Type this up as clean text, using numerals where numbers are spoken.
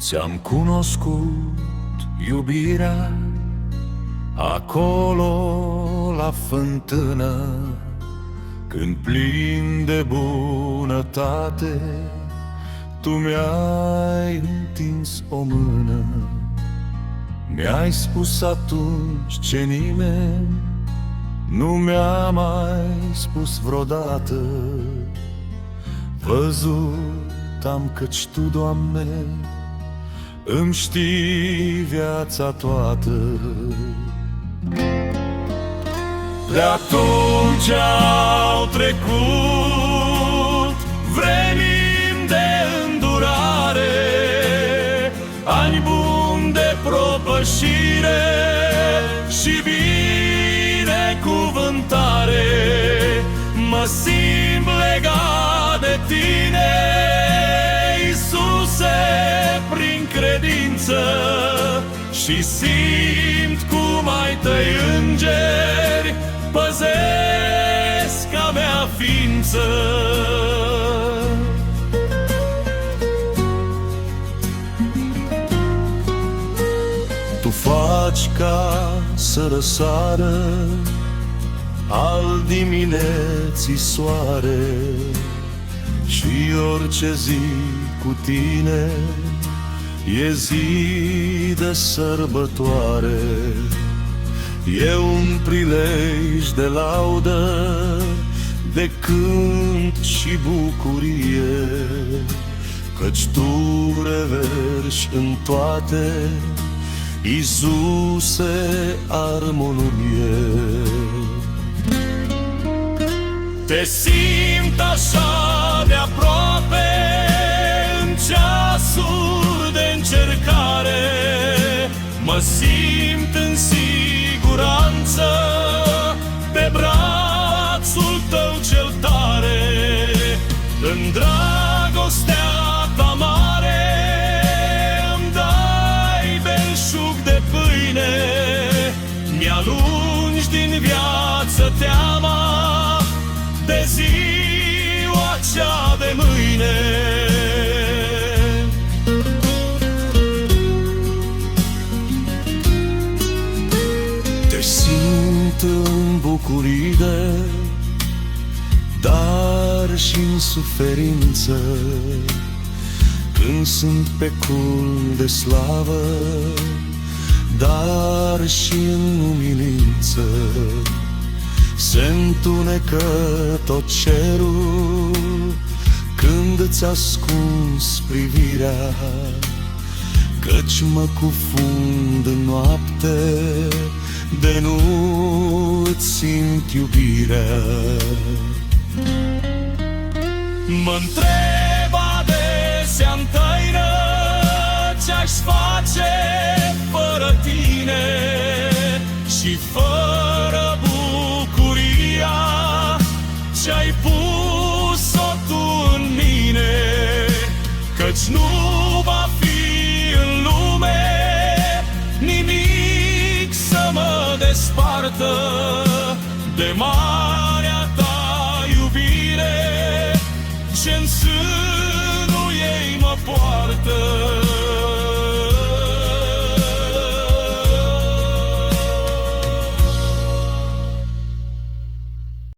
Ți-am cunoscut iubirea acolo la fântână, când plin de bunătate tu mi-ai întins o mână. Mi-ai spus atunci ce nimeni nu mi-a mai spus vreodată. Văzut am căci tu, Doamne, îmi știi viața toată. De atunci au trecut vremii de îndurare, ani buni de propășire și binecuvântare. Mă simt legat de tine, Iisuse, prin credință, și simt cum ai tăi îngeri păzesc a mea ființă. Tu faci ca să răsară al dimineții soare, și orice zi cu tine e zi de sărbătoare. E un prilej de laudă, de cânt și bucurie, căci tu reverși în toate, Iisuse, armonie. Te simt așa de aproape în ceasuri de încercare, mă simt în siguranță pe brațul tău cel tare. În dragostea ta mare îmi dai belșug de pâine, mi-alungi din viață teama de ziua cea de mâine. Te simt în bucurie, dar și în suferință, când sunt pe culm de slavă, dar și în umilință. Se întunecă tot cerul când îți ascunzi privirea, căci mă cufund în noapte de nu-ți simt iubirea. Mă-ntreb adesea-n tăină ce-aș face fără tine și fără bucuria ce-ai pus-o tu în mine, căci nu va fi în lume nimic să mă despartă de marea ta iubire, ce-n sânul ei mă poartă.